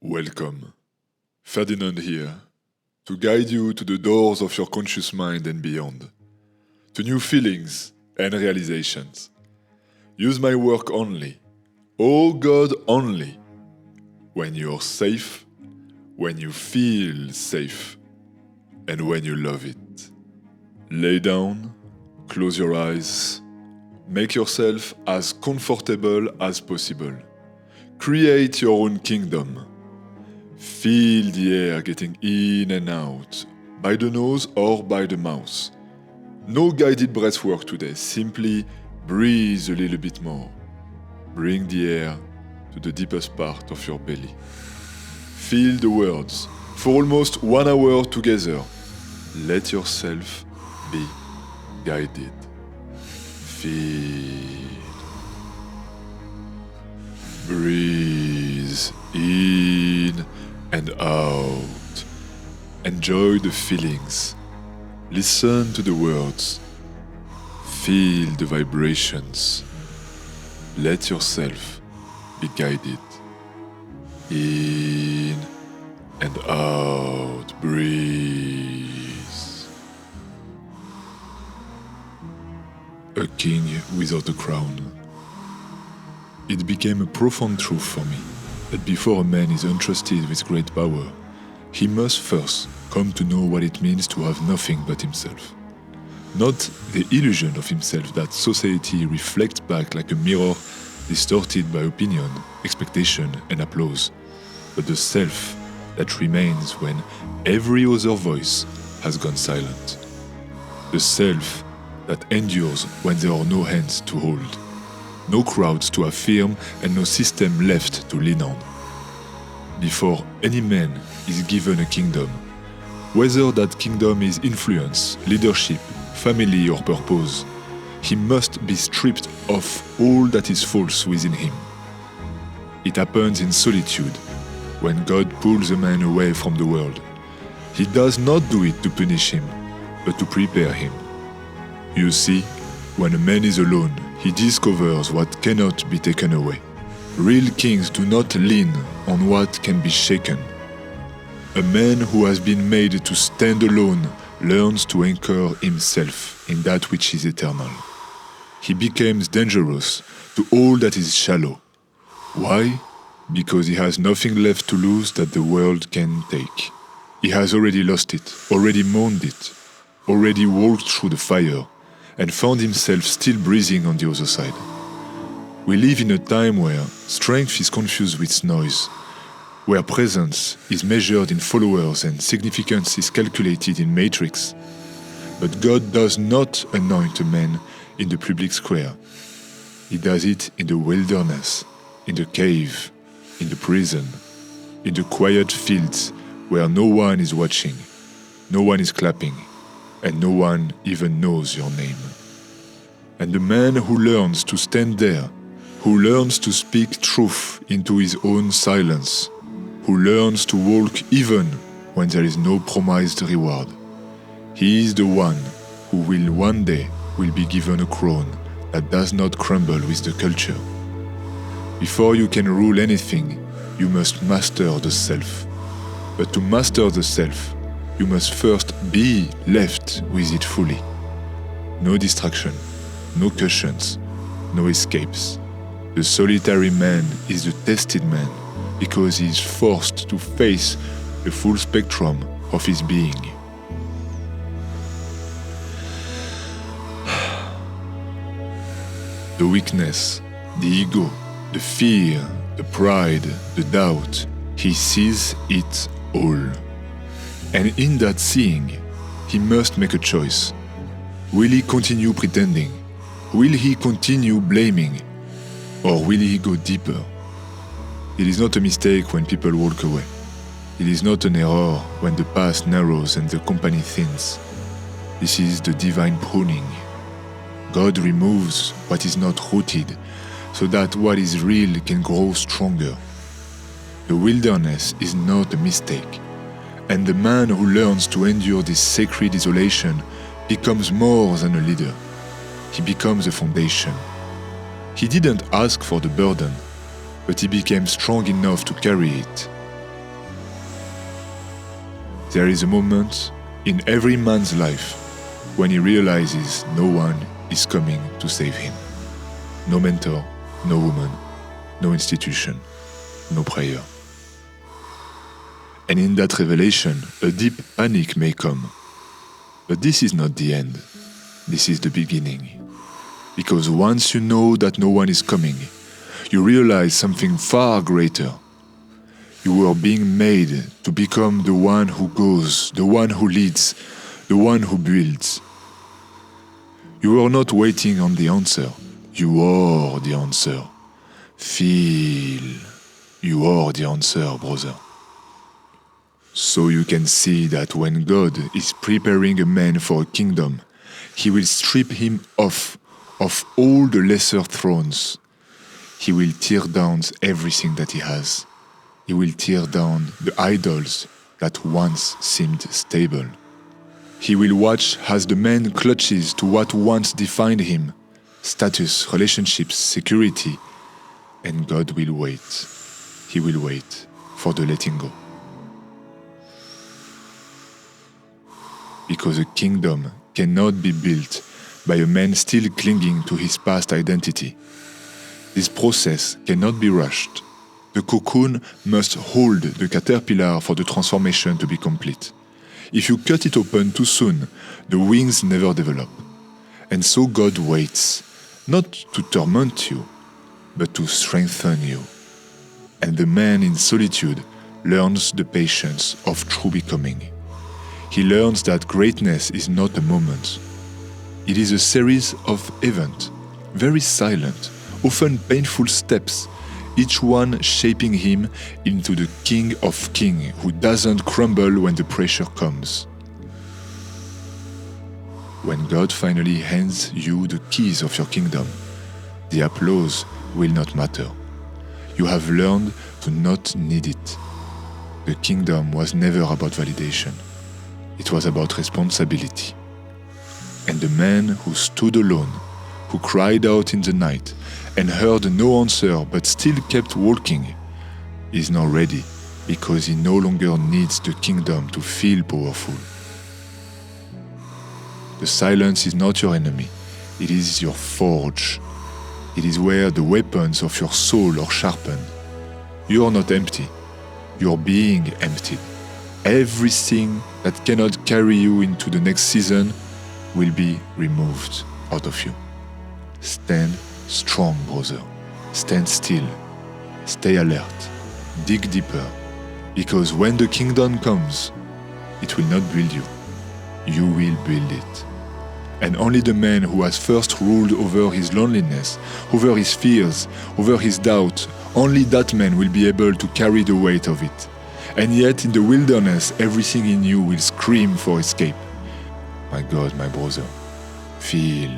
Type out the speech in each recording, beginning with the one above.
Welcome. Ferdinand here, to guide you to the doors of your conscious mind and beyond, to new feelings and realizations. Use my work only, oh God only, when you're safe, when you feel safe, and when you love it. Lay down, close your eyes, make yourself as comfortable as possible. Create your own kingdom. Feel the air getting in and out, by the nose or by the mouth. No guided breath work today, simply breathe a little bit more. Bring the air to the deepest part of your belly. Feel the words for almost 1 hour together. Let yourself be guided. Feel. Breathe in and out. Enjoy the feelings. Listen to the words. Feel the vibrations. Let yourself be guided. In and out. Breathe. A king without a crown. It became a profound truth for me that before a man is entrusted with great power, he must first come to know what it means to have nothing but himself. Not the illusion of himself that society reflects back like a mirror distorted by opinion, expectation, and applause, but the self that remains when every other voice has gone silent. The self that endures when there are no hands to hold, no crowds to affirm, and no system left to lean on. Before any man is given a kingdom, whether that kingdom is influence, leadership, family, or purpose, he must be stripped of all that is false within him. It happens in solitude, when God pulls a man away from the world. He does not do it to punish him, but to prepare him. You see, when a man is alone, he discovers what cannot be taken away. Real kings do not lean on what can be shaken. A man who has been made to stand alone learns to anchor himself in that which is eternal. He becomes dangerous to all that is shallow. Why? Because he has nothing left to lose that the world can take. He has already lost it, already mourned it, already walked through the fire, and found himself still breathing on the other side. We live in a time where strength is confused with noise, where presence is measured in followers and significance is calculated in matrix. But God does not anoint a man in the public square. He does it in the wilderness, in the cave, in the prison, in the quiet fields where no one is watching, no one is clapping, and no one even knows your name. And the man who learns to stand there, who learns to speak truth into his own silence, who learns to walk even when there is no promised reward, he is the one who will one day be given a crown that does not crumble with the culture. Before you can rule anything, you must master the self. But to master the self, you must first be left with it fully. No distraction, no cushions, no escapes. The solitary man is the tested man because he is forced to face the full spectrum of his being. The weakness, the ego, the fear, the pride, the doubt, he sees it all. And in that seeing, he must make a choice. Will he continue pretending? Will he continue blaming? Or will he go deeper? It is not a mistake when people walk away. It is not an error when the path narrows and the company thins. This is the divine pruning. God removes what is not rooted so that what is real can grow stronger. The wilderness is not a mistake. And the man who learns to endure this sacred isolation becomes more than a leader. He becomes a foundation. He didn't ask for the burden, but he became strong enough to carry it. There is a moment in every man's life when he realizes no one is coming to save him. No mentor, no woman, no institution, no prayer. And in that revelation, a deep panic may come. But this is not the end. This is the beginning. Because once you know that no one is coming, you realize something far greater. You were being made to become the one who goes, the one who leads, the one who builds. You are not waiting on the answer. You are the answer. Feel. You are the answer, brother. So you can see that when God is preparing a man for a kingdom, He will strip him of all the lesser thrones. He will tear down everything that he has. He will tear down the idols that once seemed stable. He will watch as the man clutches to what once defined him: status, relationships, security, and God will wait. He will wait for the letting go. Because a kingdom cannot be built by a man still clinging to his past identity. This process cannot be rushed. The cocoon must hold the caterpillar for the transformation to be complete. If you cut it open too soon, the wings never develop. And so God waits, not to torment you, but to strengthen you. And the man in solitude learns the patience of true becoming. He learns that greatness is not a moment. It is a series of events, very silent, often painful steps, each one shaping him into the King of Kings who doesn't crumble when the pressure comes. When God finally hands you the keys of your kingdom, the applause will not matter. You have learned to not need it. The kingdom was never about validation. It was about responsibility. And the man who stood alone, who cried out in the night and heard no answer but still kept walking, is now ready because he no longer needs the kingdom to feel powerful. The silence is not your enemy, it is your forge. It is where the weapons of your soul are sharpened. You are not empty, you are being emptied. Everything that cannot carry you into the next season will be removed out of you. Stand strong, brother. Stand still. Stay alert. Dig deeper. Because when the kingdom comes, it will not build you. You will build it. And only the man who has first ruled over his loneliness, over his fears, over his doubt, only that man will be able to carry the weight of it. And yet in the wilderness, everything in you will scream for escape. My God, my brother, feel.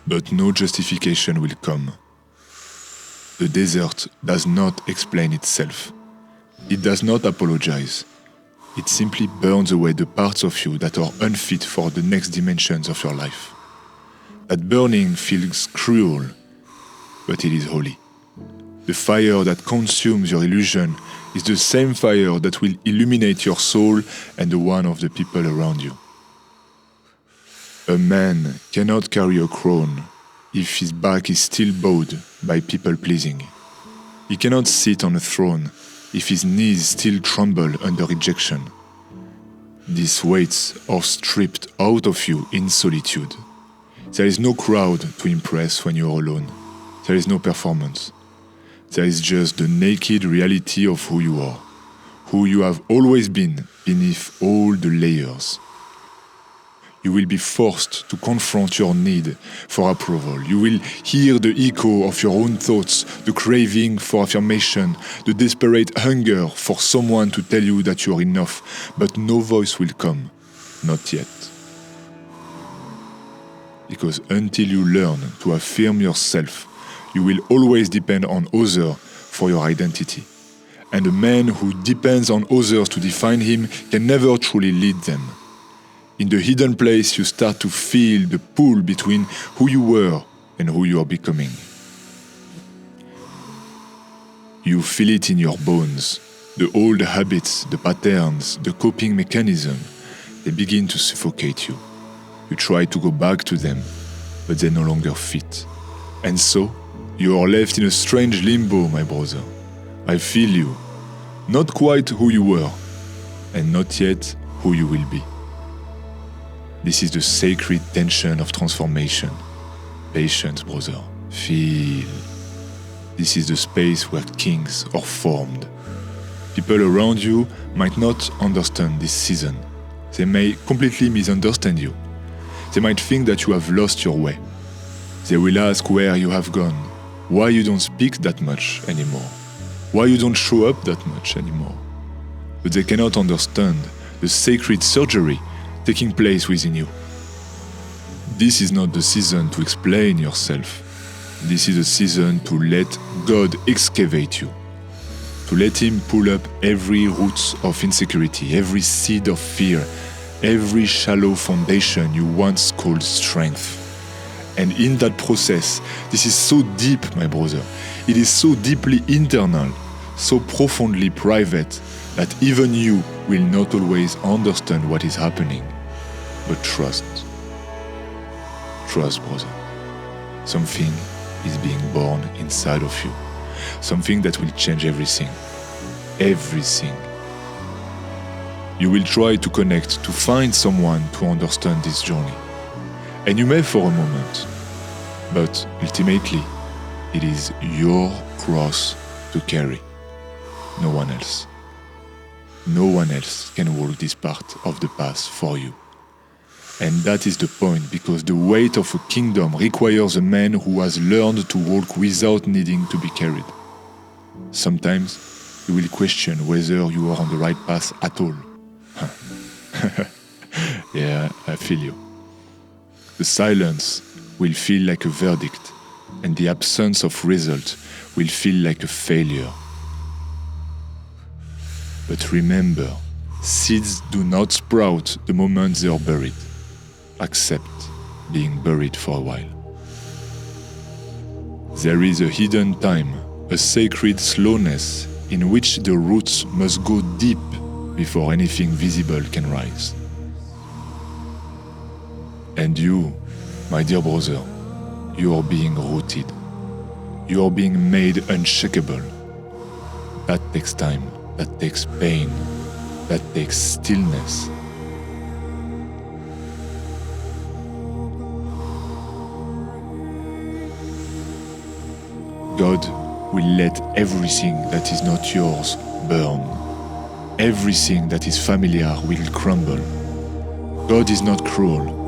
But no justification will come. The desert does not explain itself. It does not apologize. It simply burns away the parts of you that are unfit for the next dimensions of your life. That burning feels cruel, but it is holy. The fire that consumes your illusion is the same fire that will illuminate your soul and the one of the people around you. A man cannot carry a crown if his back is still bowed by people-pleasing. He cannot sit on a throne if his knees still tremble under rejection. These weights are stripped out of you in solitude. There is no crowd to impress when you are alone. There is no performance. There is just the naked reality of who you are, who you have always been beneath all the layers. You will be forced to confront your need for approval. You will hear the echo of your own thoughts, the craving for affirmation, the desperate hunger for someone to tell you that you are enough, but no voice will come, not yet. Because until you learn to affirm yourself, you will always depend on others for your identity. And a man who depends on others to define him can never truly lead them. In the hidden place, you start to feel the pull between who you were and who you are becoming. You feel it in your bones. The old habits, the patterns, the coping mechanism, they begin to suffocate you. You try to go back to them, but they no longer fit. And so, you are left in a strange limbo, my brother. I feel you. Not quite who you were, and not yet who you will be. This is the sacred tension of transformation. Patience, brother. Feel. This is the space where kings are formed. People around you might not understand this season. They may completely misunderstand you. They might think that you have lost your way. They will ask where you have gone, why you don't speak that much anymore, why you don't show up that much anymore. But they cannot understand the sacred surgery taking place within you. This is not the season to explain yourself. This is a season to let God excavate you, to let Him pull up every root of insecurity, every seed of fear, every shallow foundation you once called strength. And in that process, this is so deep, my brother. It is so deeply internal, so profoundly private, that even you will not always understand what is happening. But trust. Trust, brother. Something is being born inside of you. Something that will change everything. Everything. You will try to connect, to find someone to understand this journey. And you may for a moment, but ultimately, it is your cross to carry. No one else. No one else can walk this part of the path for you. And that is the point, because the weight of a kingdom requires a man who has learned to walk without needing to be carried. Sometimes you will question whether you are on the right path at all. Yeah, I feel you. The silence will feel like a verdict, and the absence of result will feel like a failure. But remember, seeds do not sprout the moment they are buried. Accept being buried for a while. There is a hidden time, a sacred slowness in which the roots must go deep before anything visible can rise. And you, my dear brother, you are being rooted. You are being made unshakable. That takes time, that takes pain, that takes stillness. God will let everything that is not yours burn. Everything that is familiar will crumble. God is not cruel.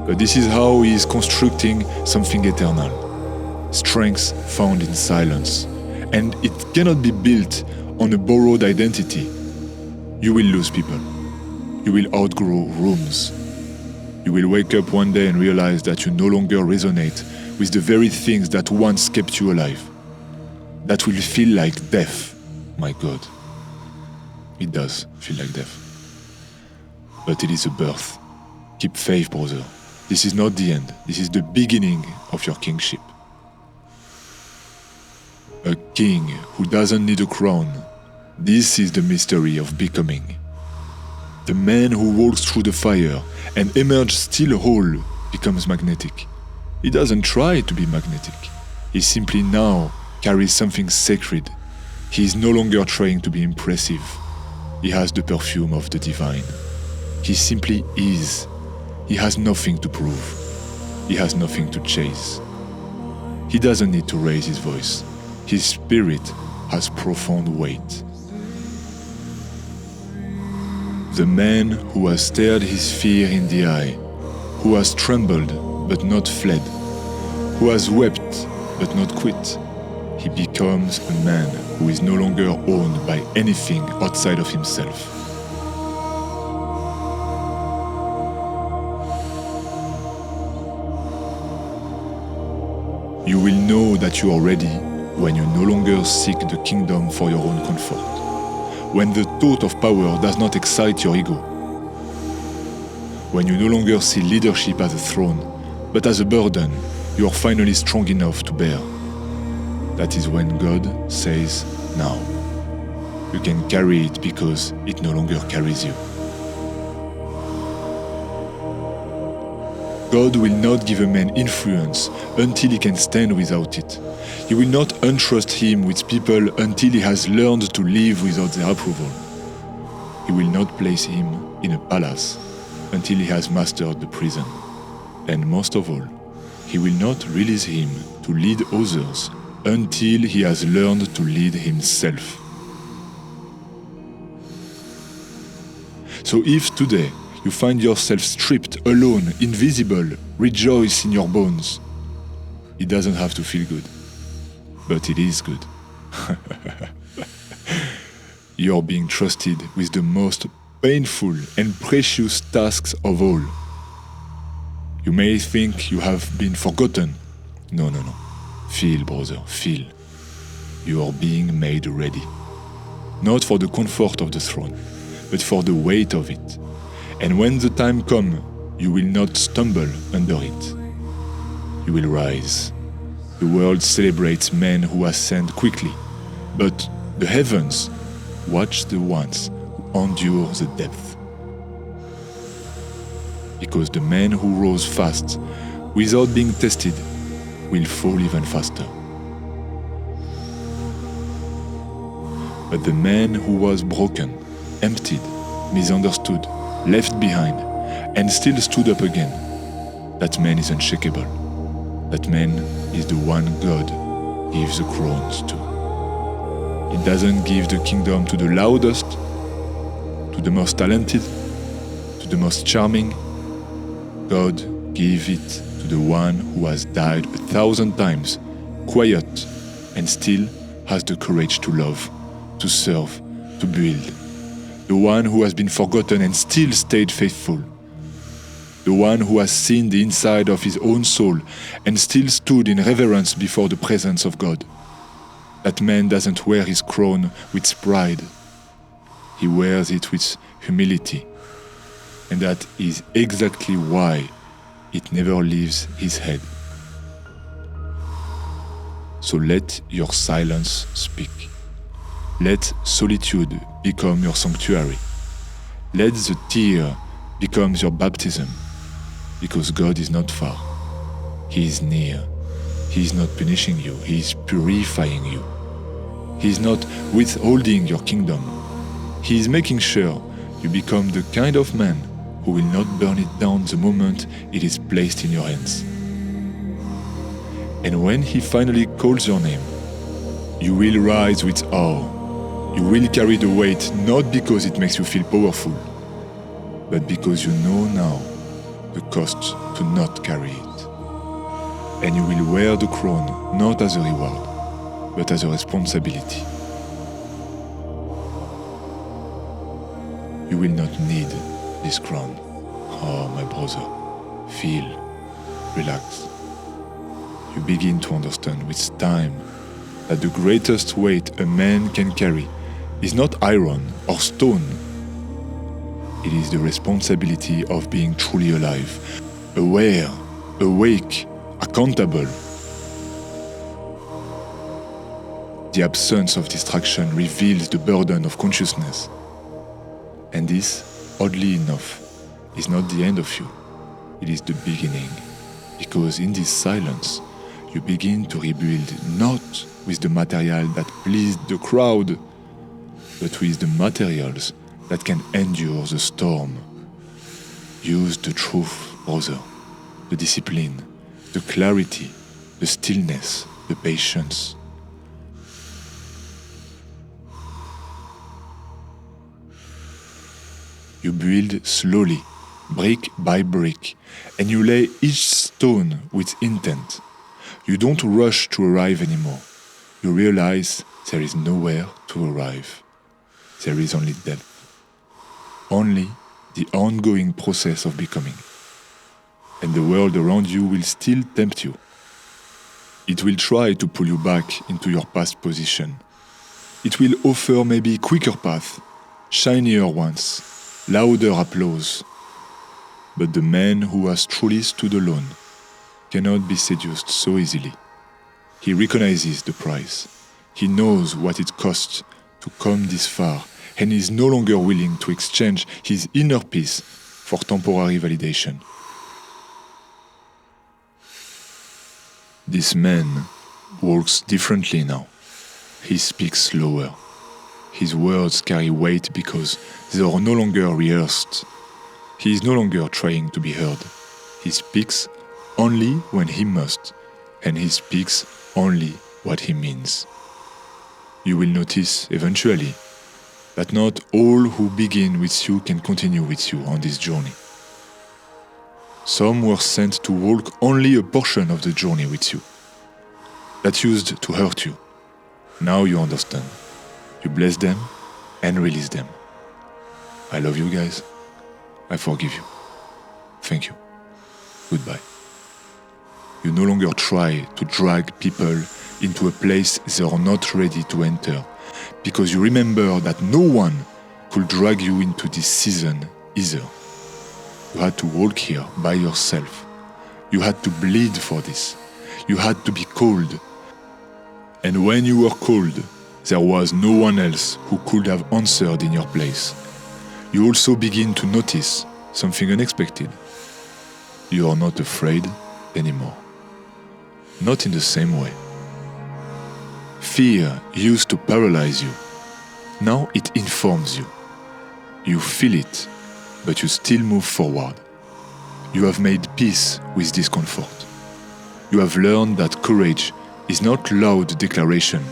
But this is how He is constructing something eternal. Strength found in silence. And it cannot be built on a borrowed identity. You will lose people. You will outgrow rooms. You will wake up one day and realize that you no longer resonate with the very things that once kept you alive. That will feel like death. My God. It does feel like death. But it is a birth. Keep faith, brother. This is not the end. This is the beginning of your kingship. A king who doesn't need a crown. This is the mystery of becoming. The man who walks through the fire and emerges still whole becomes magnetic. He doesn't try to be magnetic. He simply now carries something sacred. He is no longer trying to be impressive. He has the perfume of the divine. He simply is. He has nothing to prove. He has nothing to chase. He doesn't need to raise his voice. His spirit has profound weight. The man who has stared his fear in the eye, who has trembled but not fled, who has wept but not quit, he becomes a man who is no longer owned by anything outside of himself. You will know that you are ready when you no longer seek the kingdom for your own comfort, when the thought of power does not excite your ego, when you no longer see leadership as a throne, but as a burden you are finally strong enough to bear. That is when God says, now. You can carry it because it no longer carries you. God will not give a man influence until he can stand without it. He will not entrust him with people until he has learned to live without their approval. He will not place him in a palace until he has mastered the prison. And most of all, he will not release him to lead others until he has learned to lead himself. So if today you find yourself stripped, alone, invisible, rejoice in your bones. It doesn't have to feel good, but it is good. You're being trusted with the most painful and precious tasks of all. You may think you have been forgotten. No. Feel, brother, feel. You are being made ready. Not for the comfort of the throne, but for the weight of it. And when the time comes, you will not stumble under it. You will rise. The world celebrates men who ascend quickly, but the heavens watch the ones who endure the depth. Because the man who rose fast, without being tested, will fall even faster. But the man who was broken, emptied, misunderstood, left behind, and still stood up again, that man is unshakable. That man is the one God gives the crowns to. He doesn't give the kingdom to the loudest, to the most talented, to the most charming. God gives it to the one who has died 1,000 times, quiet, and still has the courage to love, to serve, to build. The one who has been forgotten and still stayed faithful. The one who has seen the inside of his own soul and still stood in reverence before the presence of God. That man doesn't wear his crown with pride. He wears it with humility. And that is exactly why it never leaves his head. So let your silence speak. Let solitude become your sanctuary. Let the tear become your baptism, because God is not far. He is near. He is not punishing you. He is purifying you. He is not withholding your kingdom. He is making sure you become the kind of man who will not burn it down the moment it is placed in your hands. And when He finally calls your name, you will rise with awe. You will carry the weight not because it makes you feel powerful, but because you know now the cost to not carry it. And you will wear the crown not as a reward, but as a responsibility. You will not need this crown. Oh, my brother, feel, relax. You begin to understand with time that the greatest weight a man can carry is not iron or stone. It is the responsibility of being truly alive, aware, awake, accountable. The absence of distraction reveals the burden of consciousness. And this, oddly enough, is not the end of you. It is the beginning. Because in this silence, you begin to rebuild not with the material that pleased the crowd, but with the materials that can endure the storm. Use the truth, brother, the discipline, the clarity, the stillness, the patience. You build slowly, brick by brick, and you lay each stone with intent. You don't rush to arrive anymore. You realize there is nowhere to arrive. There is only depth. Only the ongoing process of becoming. And the world around you will still tempt you. It will try to pull you back into your past position. It will offer maybe quicker path, shinier ones, louder applause. But the man who has truly stood alone cannot be seduced so easily. He recognizes the price. He knows what it costs to come this far and is no longer willing to exchange his inner peace for temporary validation. This man walks differently now. He speaks slower. His words carry weight because they are no longer rehearsed. He is no longer trying to be heard. He speaks only when he must, and he speaks only what he means. You will notice eventually that not all who begin with you can continue with you on this journey. Some were sent to walk only a portion of the journey with you. That used to hurt you. Now you understand. You bless them and release them. I love you guys. I forgive you. Thank you. Goodbye. You no longer try to drag people into a place they are not ready to enter, because you remember that no one could drag you into this season either. You had to walk here by yourself. You had to bleed for this. You had to be called. And when you were called, there was no one else who could have answered in your place. You also begin to notice something unexpected. You are not afraid anymore. Not in the same way. Fear used to paralyze you. Now it informs you. You feel it, but you still move forward. You have made peace with discomfort. You have learned that courage is not loud declaration.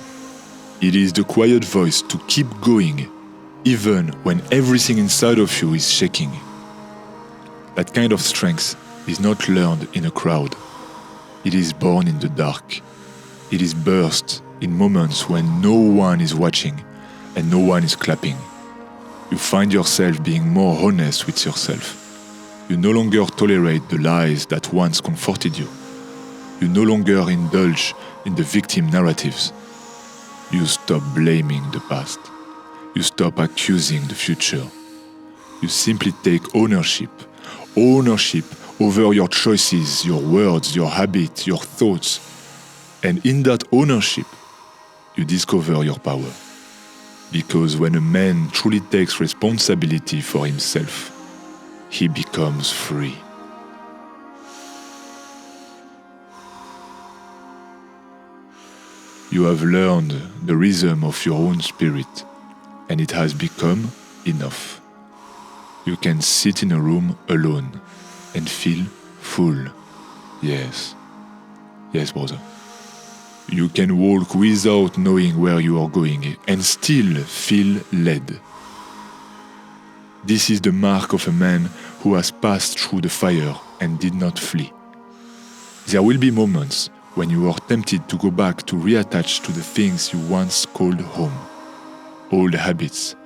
It is the quiet voice to keep going, even when everything inside of you is shaking. That kind of strength is not learned in a crowd. It is born in the dark. It is burst in moments when no one is watching and no one is clapping. You find yourself being more honest with yourself. You no longer tolerate the lies that once comforted you. You no longer indulge in the victim narratives. You stop blaming the past. You stop accusing the future. You simply take ownership over your choices, your words, your habits, your thoughts. And in that ownership, you discover your power. Because when a man truly takes responsibility for himself, he becomes free. You have learned the rhythm of your own spirit, and it has become enough. You can sit in a room alone and feel full. Yes, brother. You can walk without knowing where you are going and still feel led. This is the mark of a man who has passed through the fire and did not flee. There will be moments when you are tempted to go back to reattach to the things you once called home. Old habits,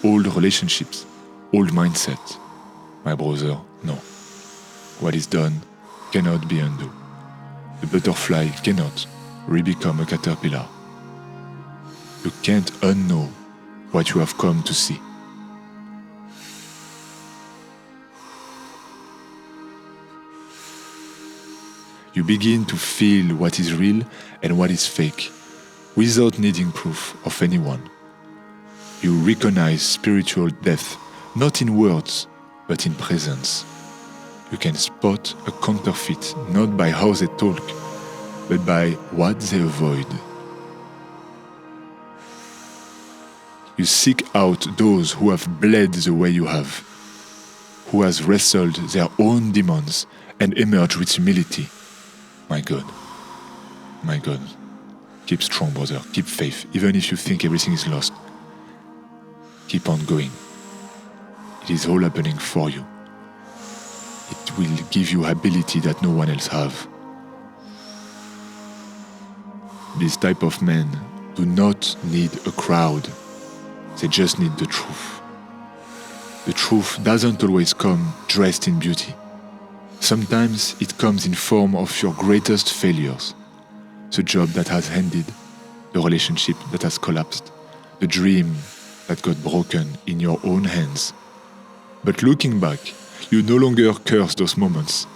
old relationships, old mindset. My brother, no. What is done cannot be undone. The butterfly cannot re-become a caterpillar. You can't unknow what you have come to see. You begin to feel what is real and what is fake, without needing proof of anyone. You recognize spiritual depth, not in words, but in presence. You can spot a counterfeit not by how they talk, but by what they avoid. You seek out those who have bled the way you have, who has wrestled their own demons and emerged with humility. My God. Keep strong, brother. Keep faith. Even if you think everything is lost, keep on going. It is all happening for you. It will give you ability that no one else have. This type of men do not need a crowd. They just need the truth. The truth doesn't always come dressed in beauty. Sometimes it comes in form of your greatest failures. The job that has ended, the relationship that has collapsed, the dream that got broken in your own hands. But looking back, you no longer curse those moments.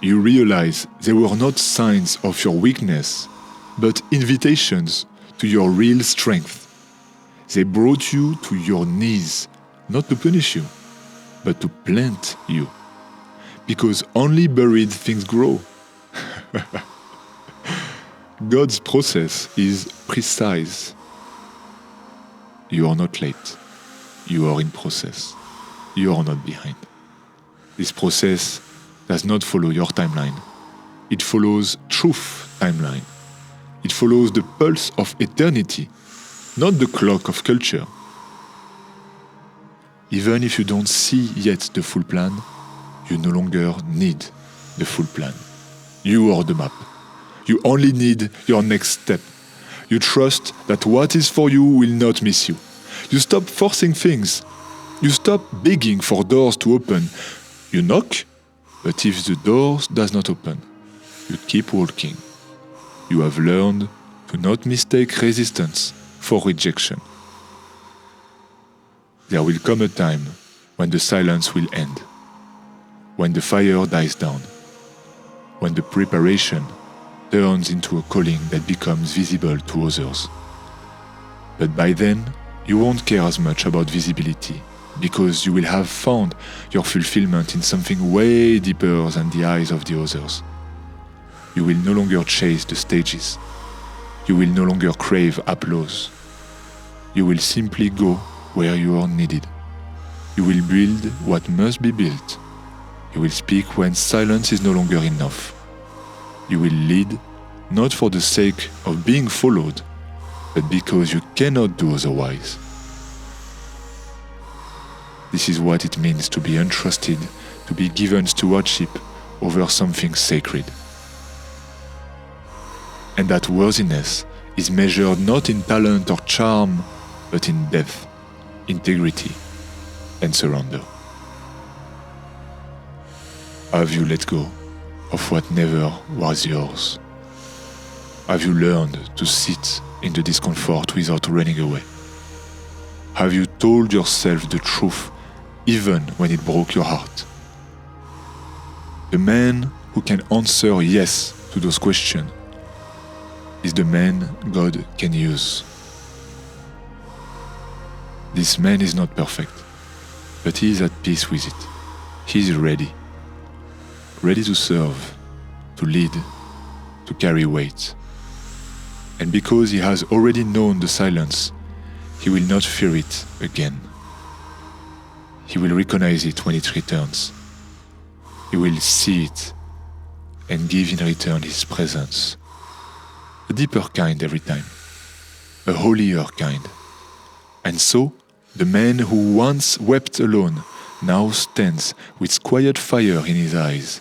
You realize they were not signs of your weakness, but invitations to your real strength. They brought you to your knees, not to punish you, but to plant you. Because only buried things grow. God's process is precise. You are not late. You are in process. You are not behind. This process does not follow your timeline. It follows truth timeline. It follows the pulse of eternity, not the clock of culture. Even if you don't see yet the full plan, you no longer need the full plan. You are the map. You only need your next step. You trust that what is for you will not miss you. You stop forcing things. You stop begging for doors to open. You knock, but if the door does not open, you keep walking. You have learned to not mistake resistance for rejection. There will come a time when the silence will end, when the fire dies down, when the preparation turns into a calling that becomes visible to others. But by then, you won't care as much about visibility, because you will have found your fulfillment in something way deeper than the eyes of the others. You will no longer chase the stages. You will no longer crave applause. You will simply go where you are needed. You will build what must be built. You will speak when silence is no longer enough. You will lead not for the sake of being followed, but because you cannot do otherwise. This is what it means to be entrusted, to be given stewardship over something sacred. And that worthiness is measured not in talent or charm, but in depth, integrity, and surrender. Have you let go of what never was yours? Have you learned to sit in the discomfort without running away? Have you told yourself the truth even when it broke your heart? The man who can answer yes to those questions is the man God can use. This man is not perfect, but he is at peace with it. He is ready to serve, to lead, to carry weight. And because he has already known the silence, he will not fear it again. He will recognize it when it returns. He will see it and give in return his presence. A deeper kind every time, a holier kind. And so, the man who once wept alone now stands with quiet fire in his eyes.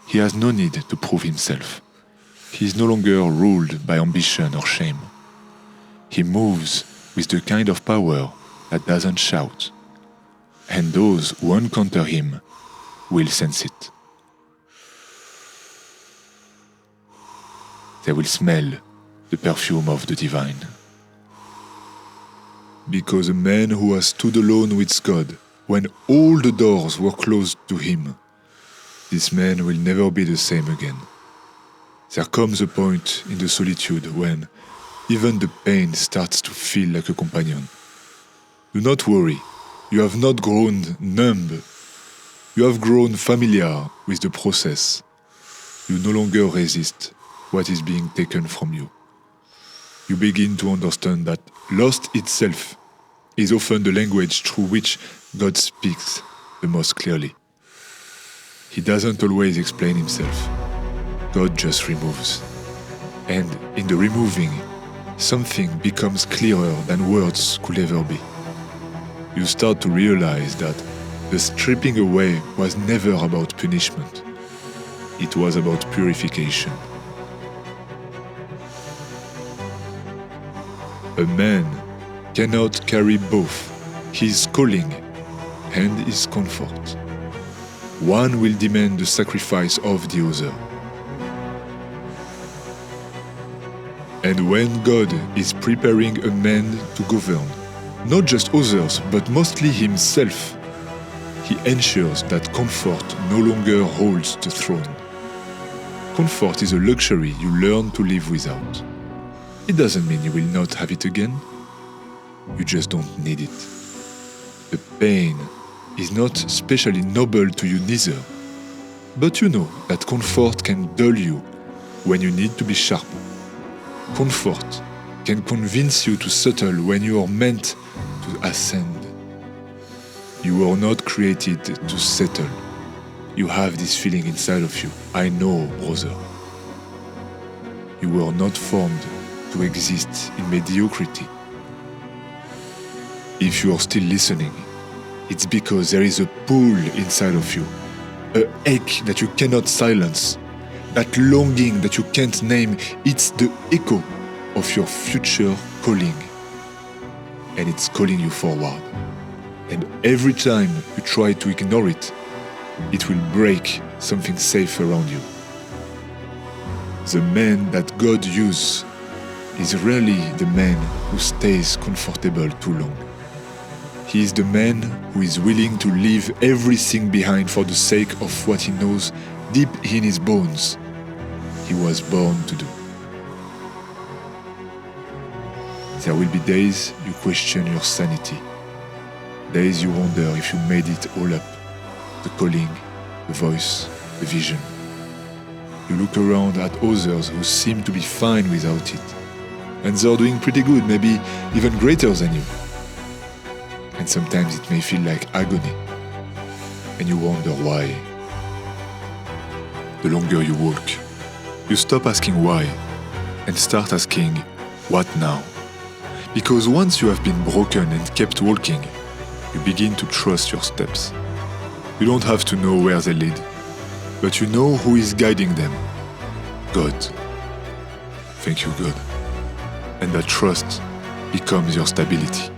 He has no need to prove himself. He is no longer ruled by ambition or shame. He moves with the kind of power that doesn't shout. And those who encounter him will sense it. They will smell the perfume of the divine. Because a man who has stood alone with God when all the doors were closed to him, this man will never be the same again. There comes a point in the solitude when even the pain starts to feel like a companion. Do not worry, you have not grown numb. You have grown familiar with the process. You no longer resist what is being taken from you. You begin to understand that lost itself is often the language through which God speaks the most clearly. He doesn't always explain himself. God just removes. And in the removing, something becomes clearer than words could ever be. You start to realize that the stripping away was never about punishment. It was about purification. A man cannot carry both his calling and his comfort. One will demand the sacrifice of the other. And when God is preparing a man to govern, not just others, but mostly himself, he ensures that comfort no longer holds the throne. Comfort is a luxury you learn to live without. It doesn't mean you will not have it again. You just don't need it. The pain is not especially noble to you neither. But you know that comfort can dull you when you need to be sharp. Comfort can convince you to settle when you are meant to ascend. You are not created to settle. You have this feeling inside of you. I know, brother. You were not formed to exist in mediocrity. If you are still listening, it's because there is a pull inside of you, an ache that you cannot silence, that longing that you can't name. It's the echo of your future calling, and it's calling you forward. And every time you try to ignore it, it will break something safe around you. The man that God uses is rarely the man who stays comfortable too long. He is the man who is willing to leave everything behind for the sake of what he knows deep in his bones he was born to do. There will be days you question your sanity, days you wonder if you made it all up, the calling, the voice, the vision. You look around at others who seem to be fine without it, and they're doing pretty good, maybe even greater than you. And sometimes it may feel like agony, and you wonder why. The longer you walk, you stop asking why and start asking what now. Because once you have been broken and kept walking, you begin to trust your steps. You don't have to know where they lead, but you know who is guiding them. God. Thank you, God. And that trust becomes your stability.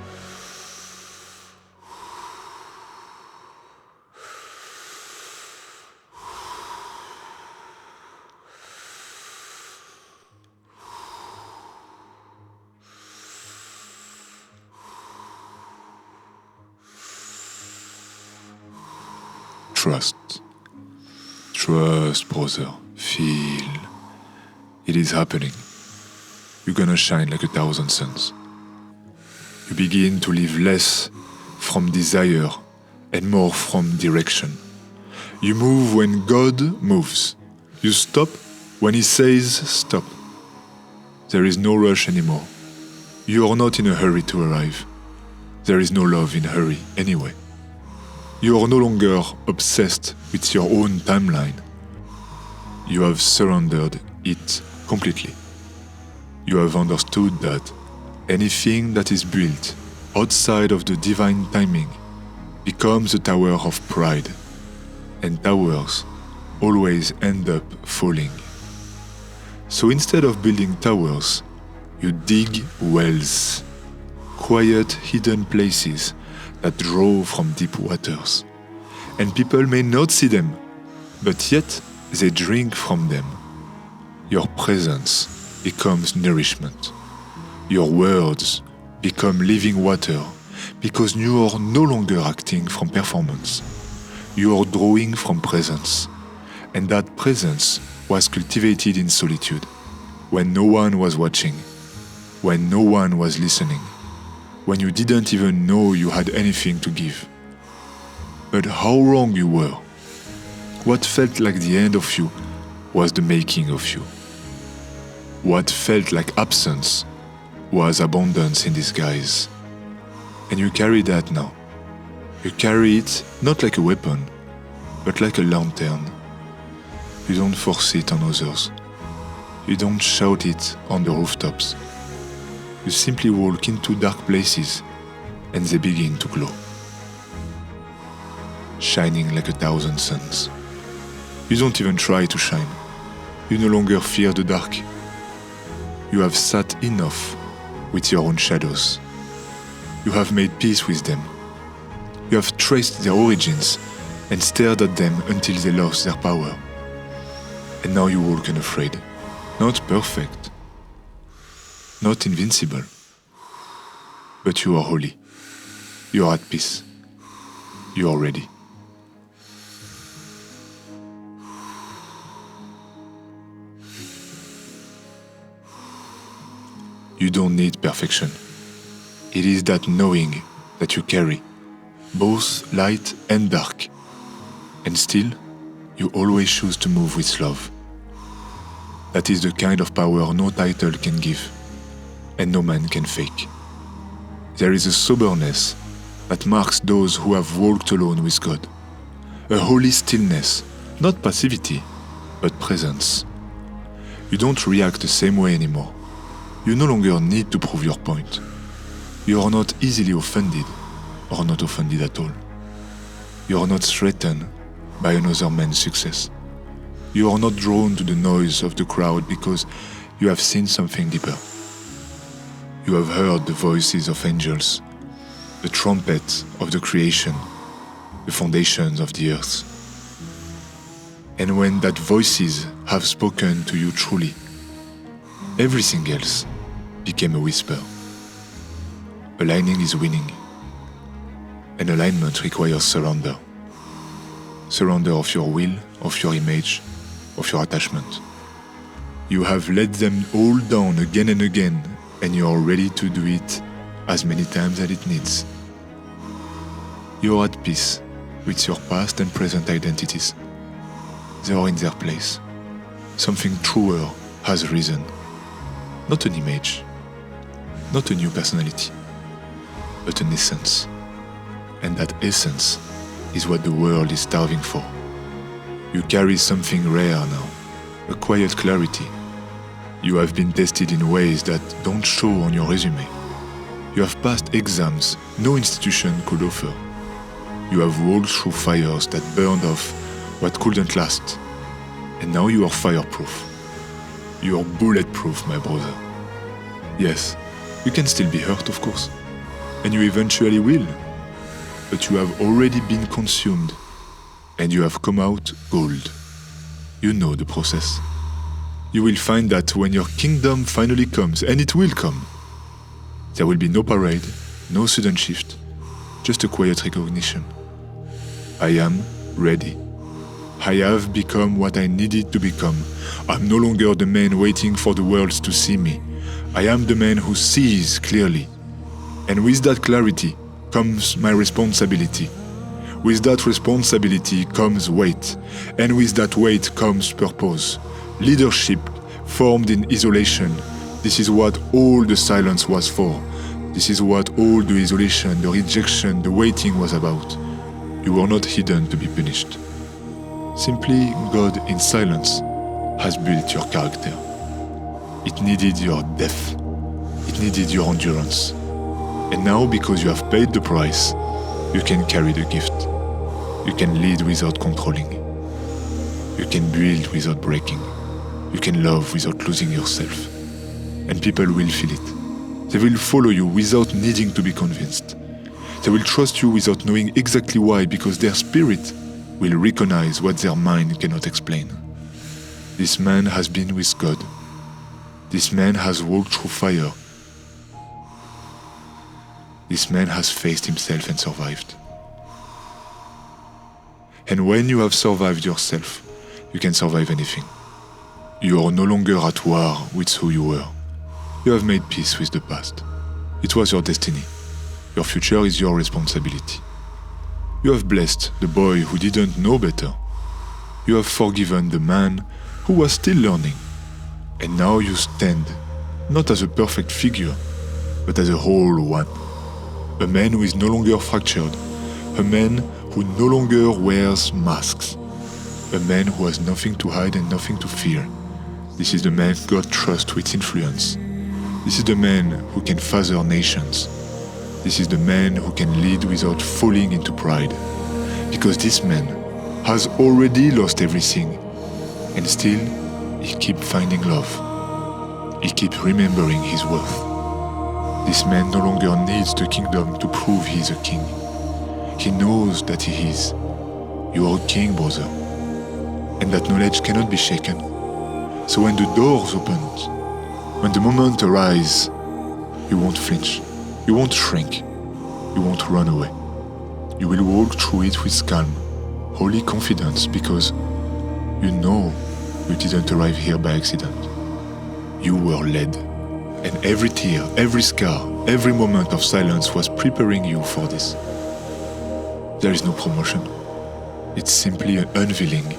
Trust. Trust, brother. Feel. It is happening. You're gonna shine like 1,000 suns. You begin to live less from desire and more from direction. You move when God moves. You stop when He says stop. There is no rush anymore. You are not in a hurry to arrive. There is no love in hurry anyway. You are no longer obsessed with your own timeline. You have surrendered it completely. You have understood that anything that is built outside of the divine timing becomes a tower of pride, and towers always end up falling. So instead of building towers, you dig wells, quiet hidden places that draw from deep waters. And people may not see them, but yet they drink from them. Your presence becomes nourishment. Your words become living water because you are no longer acting from performance. You are drawing from presence. And that presence was cultivated in solitude, when no one was watching, when no one was listening, when you didn't even know you had anything to give. But how wrong you were. What felt like the end of you was the making of you. What felt like absence was abundance in disguise. And you carry that now. You carry it not like a weapon, but like a lantern. You don't force it on others. You don't shout it on the rooftops. You simply walk into dark places and they begin to glow, shining like 1,000 suns. You don't even try to shine. You no longer fear the dark. You have sat enough with your own shadows. You have made peace with them. You have traced their origins and stared at them until they lost their power. And now you walk unafraid, not perfect, not invincible, but you are holy. You are at peace. You are ready. You don't need perfection. It is that knowing that you carry, both light and dark, and still you always choose to move with love. That is the kind of power no title can give, and no man can fake. There is a soberness that marks those who have walked alone with God, a holy stillness, not passivity, but presence. You don't react the same way anymore. You no longer need to prove your point. You are not easily offended, or not offended at all. You are not threatened by another man's success. You are not drawn to the noise of the crowd because you have seen something deeper. You have heard the voices of angels, the trumpet of the creation, the foundations of the earth. And when that voices have spoken to you truly, everything else became a whisper. Aligning is winning, and alignment requires surrender. Surrender of your will, of your image, of your attachment. You have let them all down again and again, and you are ready to do it as many times as it needs. You are at peace with your past and present identities. They are in their place. Something truer has risen. Not an image, not a new personality, but an essence. And that essence is what the world is starving for. You carry something rare now, a quiet clarity. You have been tested in ways that don't show on your resume. You have passed exams no institution could offer. You have walked through fires that burned off what couldn't last. And now you are fireproof. You are bulletproof, my brother. Yes, you can still be hurt, of course. And you eventually will. But you have already been consumed. And you have come out gold. You know the process. You will find that when your kingdom finally comes, and it will come, there will be no parade, no sudden shift, just a quiet recognition. I am ready. I have become what I needed to become. I'm no longer the man waiting for the world to see me. I am the man who sees clearly. And with that clarity comes my responsibility. With that responsibility comes weight. And with that weight comes purpose. Leadership formed in isolation. This is what all the silence was for. This is what all the isolation, the rejection, the waiting was about. You were not hidden to be punished. Simply, God in silence has built your character. It needed your depth. It needed your endurance. And now, because you have paid the price, you can carry the gift. You can lead without controlling. You can build without breaking. You can love without losing yourself. And people will feel it. They will follow you without needing to be convinced. They will trust you without knowing exactly why, because their spirit will recognize what their mind cannot explain. This man has been with God. This man has walked through fire. This man has faced himself and survived. And when you have survived yourself, you can survive anything. You are no longer at war with who you were. You have made peace with the past. It was your destiny. Your future is your responsibility. You have blessed the boy who didn't know better. You have forgiven the man who was still learning. And now you stand, not as a perfect figure, but as a whole one. A man who is no longer fractured. A man who no longer wears masks. A man who has nothing to hide and nothing to fear. This is the man God trusts with influence. This is the man who can father nations. This is the man who can lead without falling into pride. Because this man has already lost everything, and still he keeps finding love. He keeps remembering his worth. This man no longer needs the kingdom to prove he is a king. He knows that he is. You are a king, brother. And that knowledge cannot be shaken. So when the doors open, when the moment arises, you won't flinch. You won't shrink. You won't run away. You will walk through it with calm, holy confidence, because you know you didn't arrive here by accident. You were led. And every tear, every scar, every moment of silence was preparing you for this. There is no promotion. It's simply an unveiling.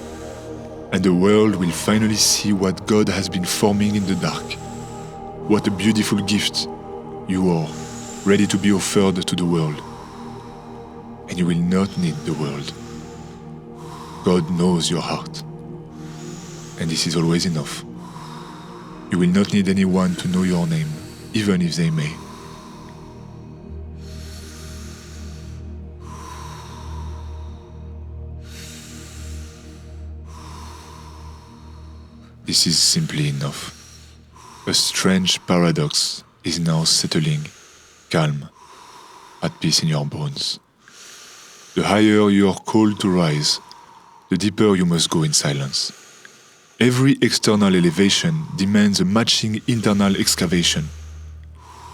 And the world will finally see what God has been forming in the dark. What a beautiful gift you are, ready to be offered to the world. And you will not need the world. God knows your heart. And this is always enough. You will not need anyone to know your name, even if they may. This is simply enough. A strange paradox is now settling, calm, at peace in your bones. The higher you are called to rise, the deeper you must go in silence. Every external elevation demands a matching internal excavation.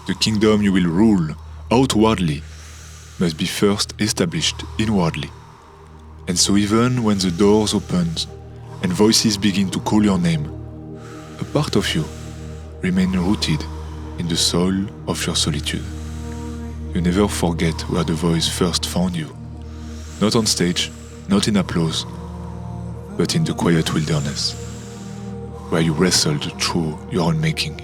The kingdom you will rule outwardly must be first established inwardly. And so even when the doors open and voices begin to call your name, a part of you remains rooted in the soul of your solitude. You never forget where the voice first found you. Not on stage, not in applause, but in the quiet wilderness, where you wrestled through your own making.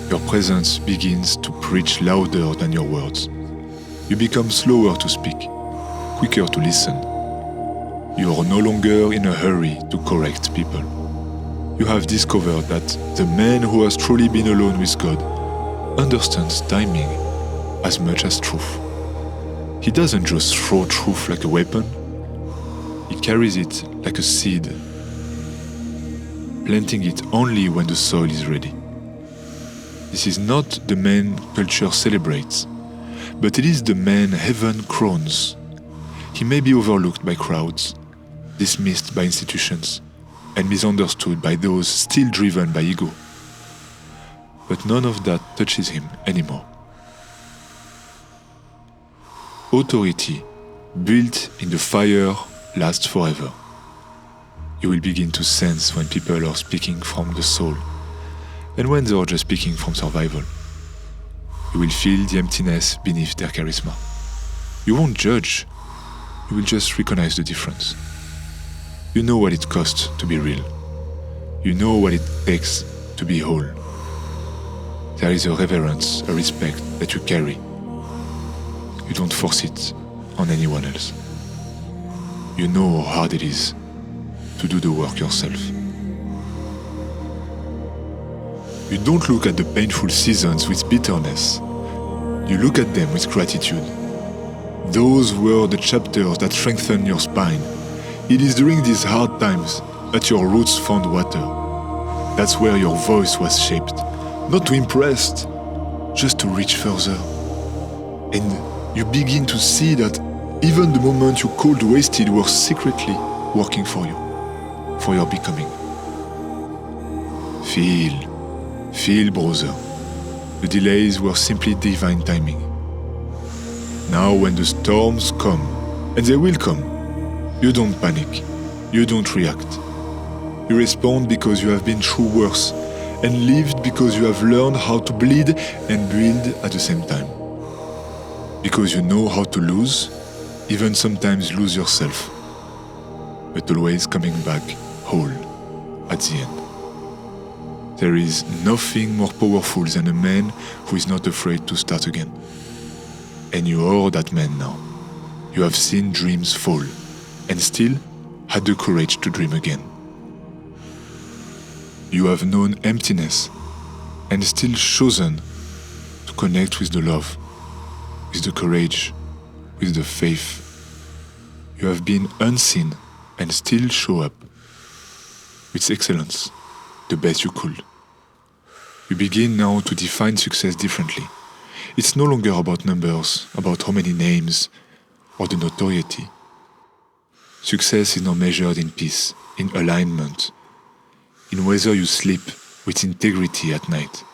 Your presence begins to preach louder than your words. You become slower to speak, quicker to listen. You are no longer in a hurry to correct people. You have discovered that the man who has truly been alone with God understands timing as much as truth. He doesn't just throw truth like a weapon, he carries it like a seed, planting it only when the soil is ready. This is not the man culture celebrates, but it is the man heaven crowns. He may be overlooked by crowds, dismissed by institutions, and misunderstood by those still driven by ego. But none of that touches him anymore. Authority, built in the fire, lasts forever. You will begin to sense when people are speaking from the soul, and when they are just speaking from survival. You will feel the emptiness beneath their charisma. You won't judge, you will just recognize the difference. You know what it costs to be real. You know what it takes to be whole. There is a reverence, a respect that you carry. You don't force it on anyone else. You know how hard it is to do the work yourself. You don't look at the painful seasons with bitterness. You look at them with gratitude. Those were the chapters that strengthened your spine. It is during these hard times that your roots found water. That's where your voice was shaped. Not to impress, just to reach further. And you begin to see that even the moment you called wasted were secretly working for you, for your becoming. Feel, brother. The delays were simply divine timing. Now when the storms come, and they will come, you don't panic, you don't react. You respond because you have been through worse, and lived because you have learned how to bleed and build at the same time. Because you know how to lose, even sometimes lose yourself, but always coming back whole at the end. There is nothing more powerful than a man who is not afraid to start again. And you are that man now. You have seen dreams fall, and still had the courage to dream again. You have known emptiness, and still chosen to connect with the love, with the courage, with the faith. You have been unseen, and still show up with excellence, the best you could. You begin now to define success differently. It's no longer about numbers, about how many names, or the notoriety. Success is now measured in peace, in alignment, in whether you sleep with integrity at night.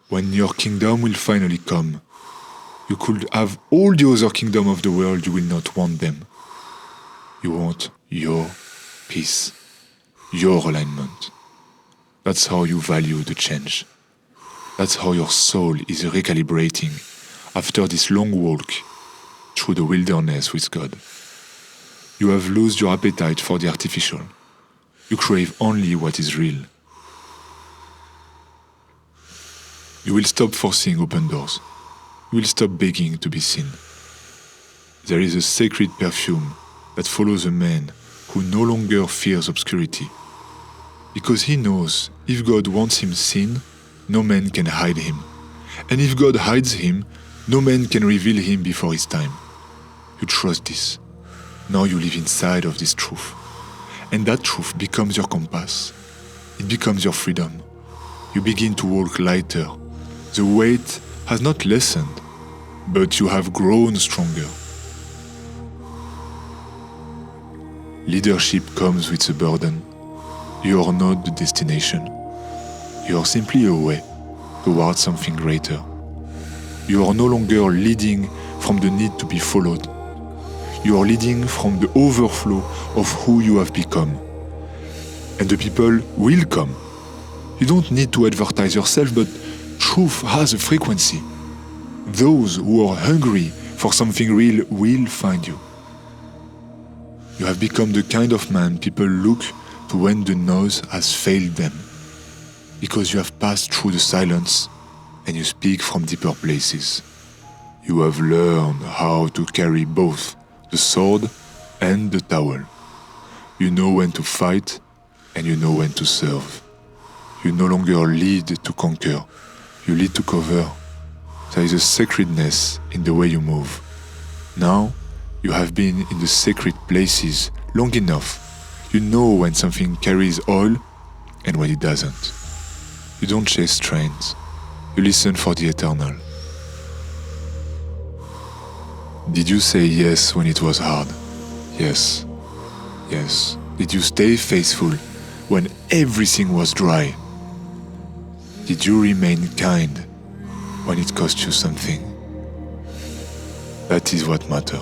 When your kingdom will finally come, you could have all the other kingdom of the world, you will not want them. You want your peace, your alignment. That's how you value the change. That's how your soul is recalibrating after this long walk through the wilderness with God. You have lost your appetite for the artificial. You crave only what is real. You will stop forcing open doors. You will stop begging to be seen. There is a sacred perfume that follows a man who no longer fears obscurity. Because he knows if God wants him seen, no man can hide him. And if God hides him, no man can reveal him before his time. You trust this. Now you live inside of this truth. And that truth becomes your compass. It becomes your freedom. You begin to walk lighter. The weight has not lessened, but you have grown stronger. Leadership comes with a burden. You are not the destination. You are simply a way towards something greater. You are no longer leading from the need to be followed. You are leading from the overflow of who you have become. And the people will come. You don't need to advertise yourself, but truth has a frequency. Those who are hungry for something real will find you. You have become the kind of man people look to when the noise has failed them, because you have passed through the silence and you speak from deeper places. You have learned how to carry both the sword and the towel. You know when to fight and you know when to serve. You no longer lead to conquer, you lead to cover. There is a sacredness in the way you move. Now, you have been in the sacred places long enough. You know when something carries oil and when it doesn't. You don't chase trends. You listen for the eternal. Did you say yes when it was hard? Yes. Yes. Did you stay faithful when everything was dry? Did you remain kind when it cost you something? That is what matters.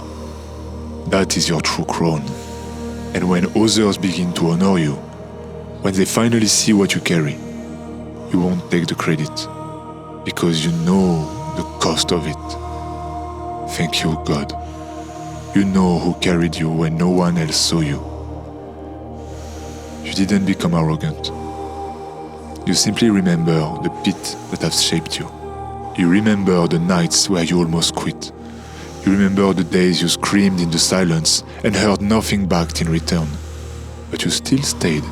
That is your true crown. And when others begin to honor you, when they finally see what you carry, you won't take the credit because you know the cost of it. Thank you, God. You know who carried you when no one else saw you. You didn't become arrogant. You simply remember the pit that has shaped you. You remember the nights where you almost quit. You remember the days you screamed in the silence and heard nothing back in return. But you still stayed.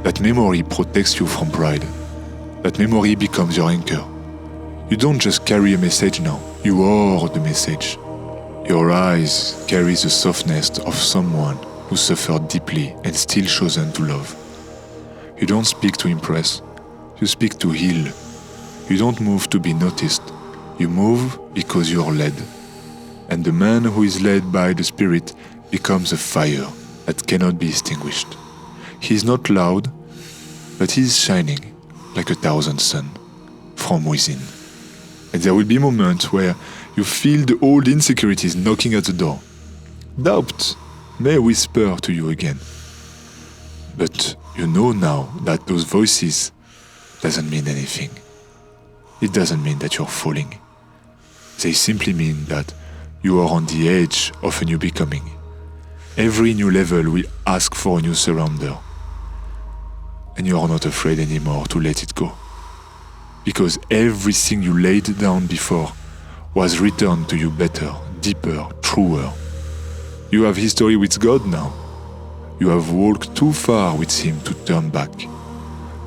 That memory protects you from pride. That memory becomes your anchor. You don't just carry a message now, you are the message. Your eyes carry the softness of someone who suffered deeply and still chosen to love. You don't speak to impress, you speak to heal. You don't move to be noticed, you move because you are led. And the man who is led by the Spirit becomes a fire that cannot be extinguished. He is not loud, but he is shining like 1,000 suns from within. And there will be moments where you feel the old insecurities knocking at the door. Doubt may whisper to you again. But you know now that those voices doesn't mean anything. It doesn't mean that you're falling. They simply mean that you are on the edge of a new becoming. Every new level will ask for a new surrender. And you are not afraid anymore to let it go. Because everything you laid down before was returned to you better, deeper, truer. You have history with God now. You have walked too far with Him to turn back.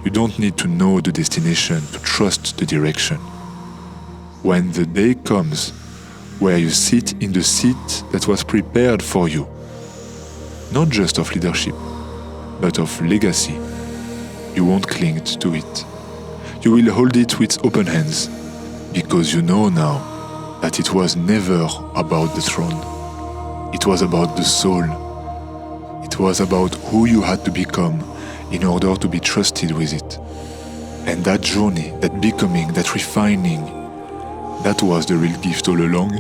You don't need to know the destination to trust the direction. When the day comes where you sit in the seat that was prepared for you, not just of leadership, but of legacy, you won't cling to it. You will hold it with open hands, because you know now that it was never about the throne. It was about the soul. It was about who you had to become in order to be trusted with it. And that journey, that becoming, that refining, that was the real gift all along.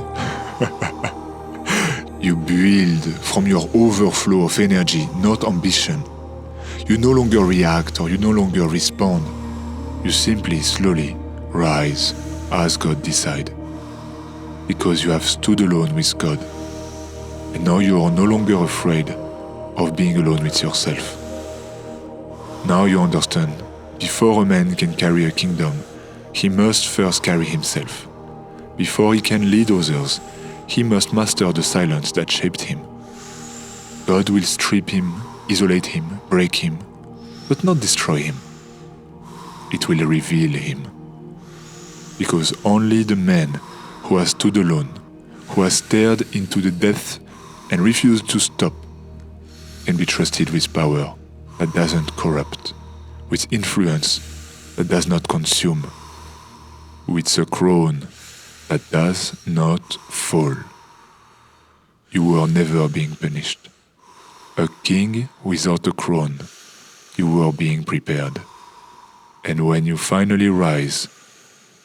You build from your overflow of energy, not ambition. You no longer react or you no longer respond. You simply slowly rise as God decides. Because you have stood alone with God. And now you are no longer afraid of being alone with yourself. Now you understand, before a man can carry a kingdom, he must first carry himself. Before he can lead others, he must master the silence that shaped him. God will strip him, isolate him, break him, but not destroy him. It will reveal him. Because only the man who has stood alone, who has stared into the depths and refused to stop, can be trusted with power that doesn't corrupt, with influence that does not consume, with a crown that does not fall. You were never being punished. A king without a crown, you were being prepared. And when you finally rise,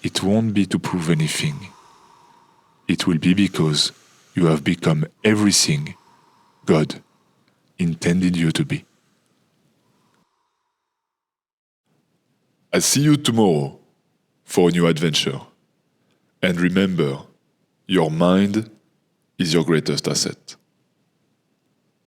it won't be to prove anything. It will be because you have become everything God intended you to be. I'll see you tomorrow for a new adventure. And remember, your mind is your greatest asset.